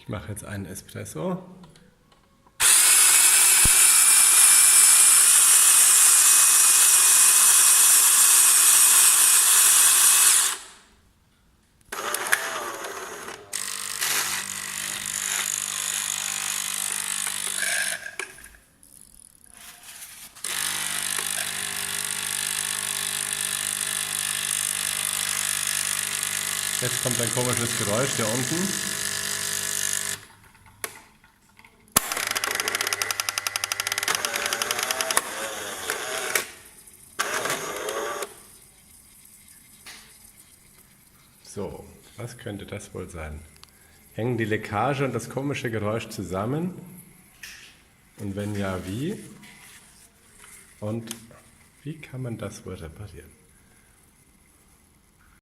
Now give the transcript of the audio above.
Ich mache jetzt einen Espresso. Jetzt kommt ein komisches Geräusch hier unten. So, was könnte das wohl sein? Hängen die Leckage und das komische Geräusch zusammen? Und wenn ja, wie? Und wie kann man das wohl reparieren?